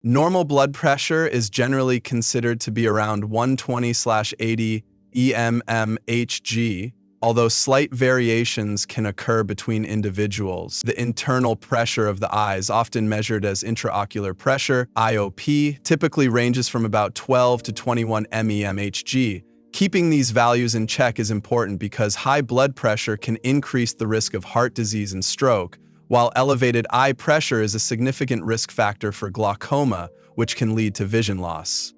Normal blood pressure is generally considered to be around 120/80 mmHg, although slight variations can occur between individuals. The internal pressure of the eyes, often measured as intraocular pressure, IOP, typically ranges from about 12 to 21 mmHg. Keeping these values in check is important because high blood pressure can increase the risk of heart disease and stroke, while elevated eye pressure is a significant risk factor for glaucoma, which can lead to vision loss.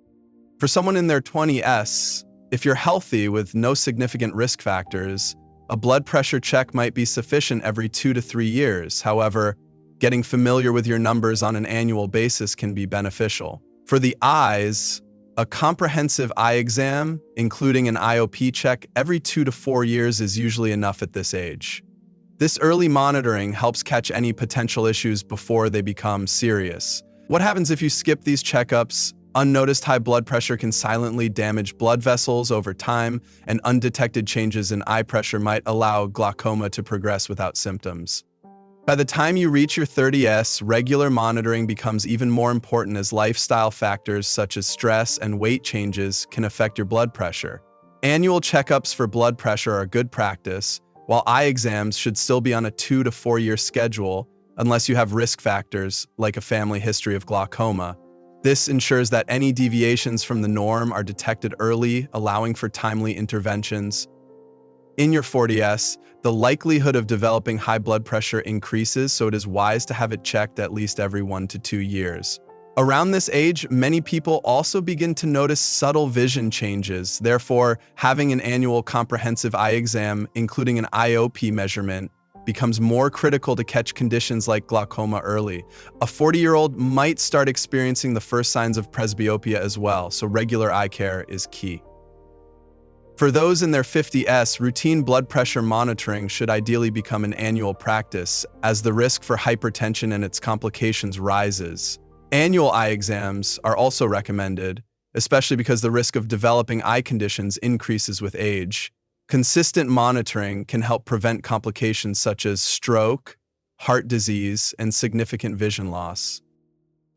For someone in their 20s, if you're healthy with no significant risk factors, a blood pressure check might be sufficient every 2 to 3 years. However, getting familiar with your numbers on an annual basis can be beneficial. For the eyes, a comprehensive eye exam, including an IOP check every 2 to 4 years, is usually enough at this age. This early monitoring helps catch any potential issues before they become serious. What happens if you skip these checkups? Unnoticed high blood pressure can silently damage blood vessels over time, and undetected changes in eye pressure might allow glaucoma to progress without symptoms. By the time you reach your 30s, regular monitoring becomes even more important as lifestyle factors such as stress and weight changes can affect your blood pressure. Annual checkups for blood pressure are good practice, while eye exams should still be on a 2 to 4 year schedule unless you have risk factors like a family history of glaucoma. This ensures that any deviations from the norm are detected early, allowing for timely interventions. In your 40s, the likelihood of developing high blood pressure increases, so it is wise to have it checked at least every 1 to 2 years. Around this age, many people also begin to notice subtle vision changes. Therefore, having an annual comprehensive eye exam, including an IOP measurement, becomes more critical to catch conditions like glaucoma early. A 40-year-old might start experiencing the first signs of presbyopia as well, so regular eye care is key. For those in their 50s, routine blood pressure monitoring should ideally become an annual practice as the risk for hypertension and its complications rises. Annual eye exams are also recommended, especially because the risk of developing eye conditions increases with age. Consistent monitoring can help prevent complications such as stroke, heart disease, and significant vision loss.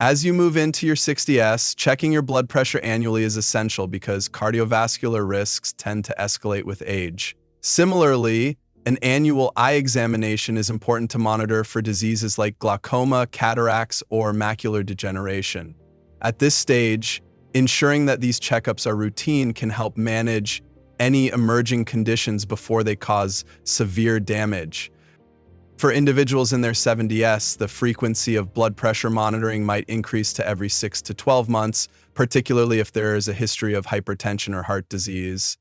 As you move into your 60s, checking your blood pressure annually is essential because cardiovascular risks tend to escalate with age. Similarly, an annual eye examination is important to monitor for diseases like glaucoma, cataracts, or macular degeneration. At this stage, ensuring that these checkups are routine can help manage any emerging conditions before they cause severe damage. For individuals in their 70s, the frequency of blood pressure monitoring might increase to every 6 to 12 months, particularly if there is a history of hypertension or heart disease.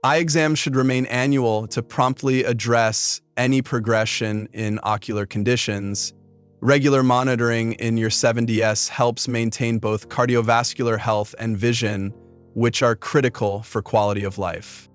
Eye exams should remain annual to promptly address any progression in ocular conditions. Regular monitoring in your 70s helps maintain both cardiovascular health and vision, which are critical for quality of life.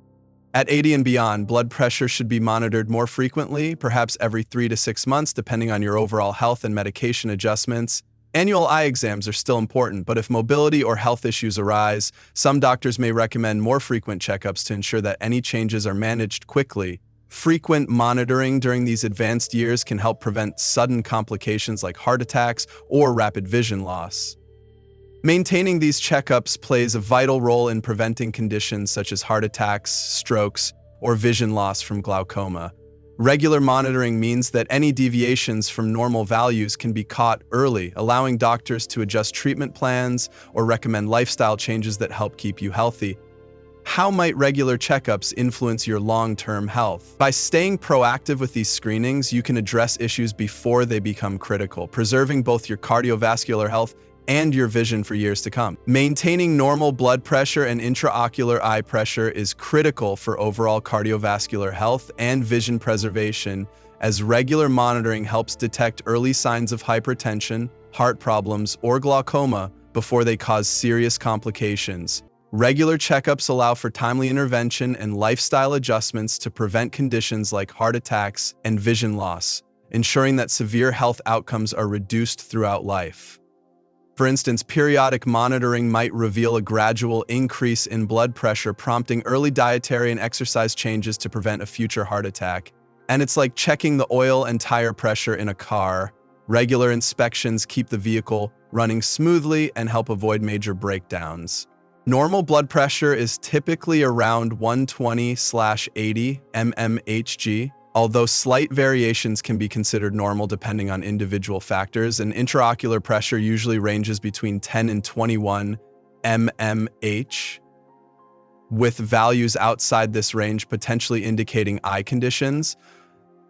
At 80 and beyond, blood pressure should be monitored more frequently, perhaps every 3 to 6 months, depending on your overall health and medication adjustments. Annual eye exams are still important, but if mobility or health issues arise, some doctors may recommend more frequent checkups to ensure that any changes are managed quickly. Frequent monitoring during these advanced years can help prevent sudden complications like heart attacks or rapid vision loss. Maintaining these checkups plays a vital role in preventing conditions such as heart attacks, strokes, or vision loss from glaucoma. Regular monitoring means that any deviations from normal values can be caught early, allowing doctors to adjust treatment plans or recommend lifestyle changes that help keep you healthy. How might regular checkups influence your long-term health? By staying proactive with these screenings, you can address issues before they become critical, preserving both your cardiovascular health and your vision for years to come. Maintaining normal blood pressure and intraocular eye pressure is critical for overall cardiovascular health and vision preservation, as regular monitoring helps detect early signs of hypertension, heart problems, or glaucoma before they cause serious complications. Regular checkups allow for timely intervention and lifestyle adjustments to prevent conditions like heart attacks and vision loss, ensuring that severe health outcomes are reduced throughout life. For instance, periodic monitoring might reveal a gradual increase in blood pressure, prompting early dietary and exercise changes to prevent a future heart attack. And it's like checking the oil and tire pressure in a car. Regular inspections keep the vehicle running smoothly and help avoid major breakdowns. Normal blood pressure is typically around 120/80 mmHg, although slight variations can be considered normal depending on individual factors, and intraocular pressure usually ranges between 10 and 21 mmHg, with values outside this range potentially indicating eye conditions.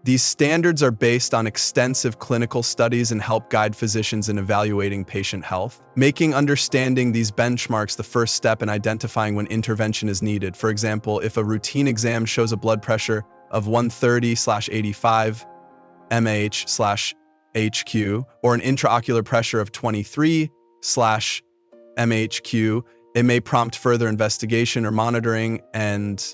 These standards are based on extensive clinical studies and help guide physicians in evaluating patient health, making understanding these benchmarks the first step in identifying when intervention is needed. For example, if a routine exam shows a blood pressure of 130/85 mmHg or an intraocular pressure of 23/mmHg, it may prompt further investigation or monitoring. And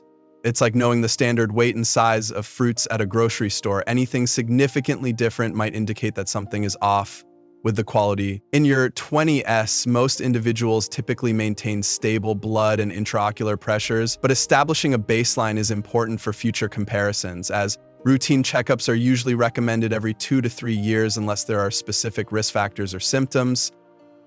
it's like knowing the standard weight and size of fruits at a grocery store. Anything significantly different might indicate that something is off with the quality. In your 20s, most individuals typically maintain stable blood and intraocular pressures, but establishing a baseline is important for future comparisons, as routine checkups are usually recommended every 2 to 3 years unless there are specific risk factors or symptoms.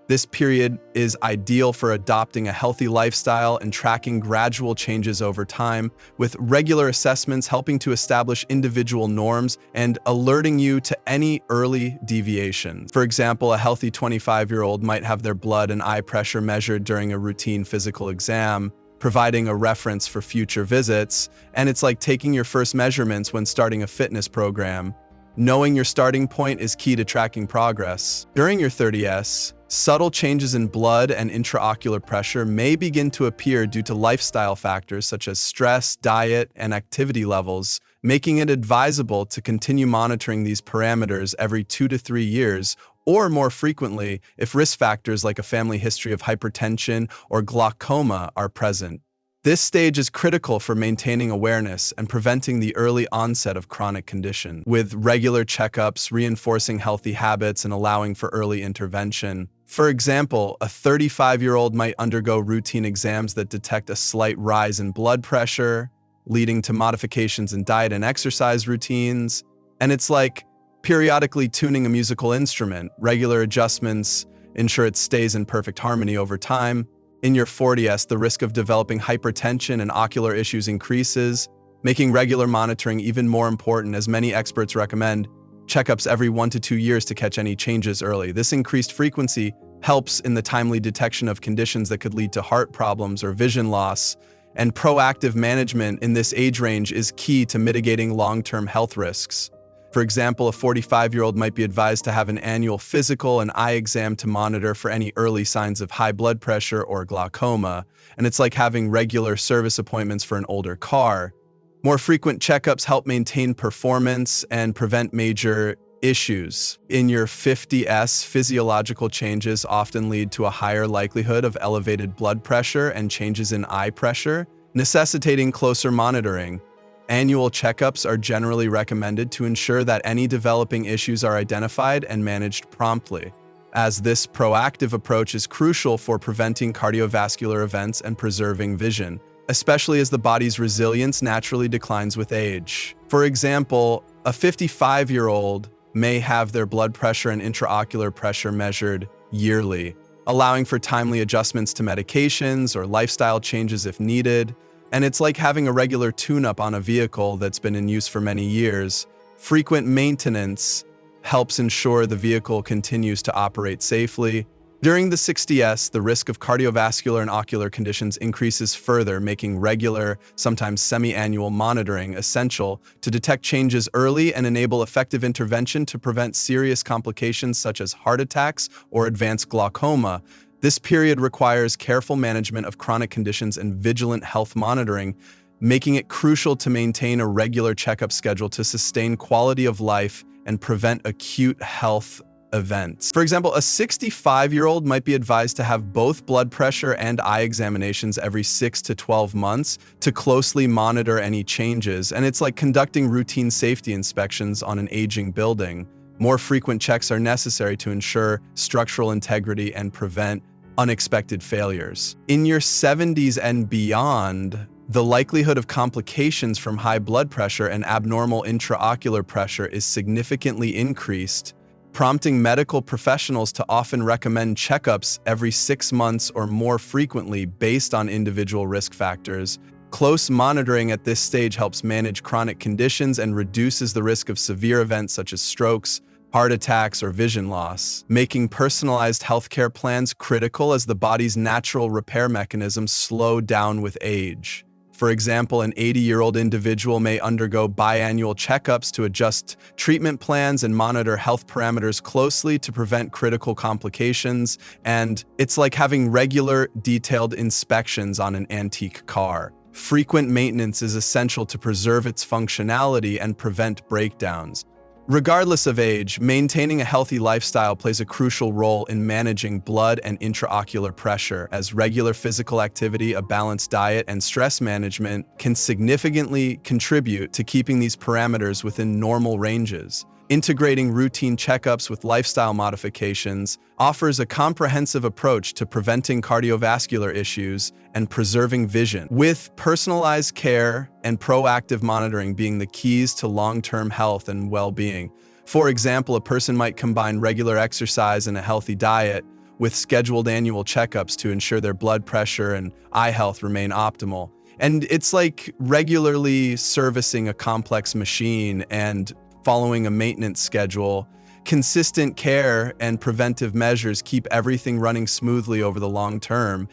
This period is ideal for adopting a healthy lifestyle and tracking gradual changes over time, with regular assessments helping to establish individual norms and alerting you to any early deviations. For example, a healthy 25-year-old might have their blood and eye pressure measured during a routine physical exam, providing a reference for future visits. And it's like taking your first measurements when starting a fitness program. Knowing your starting point is key to tracking progress. During your 30s, subtle changes in blood and intraocular pressure may begin to appear due to lifestyle factors such as stress, diet, and activity levels, making it advisable to continue monitoring these parameters every 2 to 3 years, or more frequently if risk factors like a family history of hypertension or glaucoma are present. This stage is critical for maintaining awareness and preventing the early onset of chronic condition, with regular checkups reinforcing healthy habits and allowing for early intervention. For example, a 35-year-old might undergo routine exams that detect a slight rise in blood pressure, leading to modifications in diet and exercise routines. And it's like periodically tuning a musical instrument. Regular adjustments ensure it stays in perfect harmony over time. In your 40s, the risk of developing hypertension and ocular issues increases, making regular monitoring even more important, as many experts recommend checkups every 1 to 2 years to catch any changes early. This increased frequency helps in the timely detection of conditions that could lead to heart problems or vision loss, and proactive management in this age range is key to mitigating long-term health risks. For example, a 45-year-old might be advised to have an annual physical and eye exam to monitor for any early signs of high blood pressure or glaucoma, and it's like having regular service appointments for an older car. More frequent checkups help maintain performance and prevent major issues. In your 50s, physiological changes often lead to a higher likelihood of elevated blood pressure and changes in eye pressure, necessitating closer monitoring. Annual checkups are generally recommended to ensure that any developing issues are identified and managed promptly, as this proactive approach is crucial for preventing cardiovascular events and preserving vision, especially as the body's resilience naturally declines with age. For example, a 55-year-old may have their blood pressure and intraocular pressure measured yearly, allowing for timely adjustments to medications or lifestyle changes if needed. And it's like having a regular tune-up on a vehicle that's been in use for many years. Frequent maintenance helps ensure the vehicle continues to operate safely. During the 60s, the risk of cardiovascular and ocular conditions increases further, making regular, sometimes semi-annual monitoring essential to detect changes early and enable effective intervention to prevent serious complications such as heart attacks or advanced glaucoma. This period requires careful management of chronic conditions and vigilant health monitoring, making it crucial to maintain a regular checkup schedule to sustain quality of life and prevent acute health events. For example, a 65-year-old might be advised to have both blood pressure and eye examinations every 6 to 12 months to closely monitor any changes, and it's like conducting routine safety inspections on an aging building. More frequent checks are necessary to ensure structural integrity and prevent unexpected failures. In your 70s and beyond, the likelihood of complications from high blood pressure and abnormal intraocular pressure is significantly increased, prompting medical professionals to often recommend checkups every 6 months or more frequently based on individual risk factors. Close monitoring at this stage helps manage chronic conditions and reduces the risk of severe events such as strokes, heart attacks, or vision loss, making personalized healthcare plans critical as the body's natural repair mechanisms slow down with age. For example, an 80-year-old individual may undergo biannual checkups to adjust treatment plans and monitor health parameters closely to prevent critical complications, and it's like having regular, detailed inspections on an antique car. Frequent maintenance is essential to preserve its functionality and prevent breakdowns. Regardless of age, maintaining a healthy lifestyle plays a crucial role in managing blood and intraocular pressure, as regular physical activity, a balanced diet, and stress management can significantly contribute to keeping these parameters within normal ranges. Integrating routine checkups with lifestyle modifications offers a comprehensive approach to preventing cardiovascular issues and preserving vision, with personalized care and proactive monitoring being the keys to long-term health and well-being. For example, a person might combine regular exercise and a healthy diet with scheduled annual checkups to ensure their blood pressure and eye health remain optimal. And it's like regularly servicing a complex machine and following a maintenance schedule. Consistent care and preventive measures keep everything running smoothly over the long term,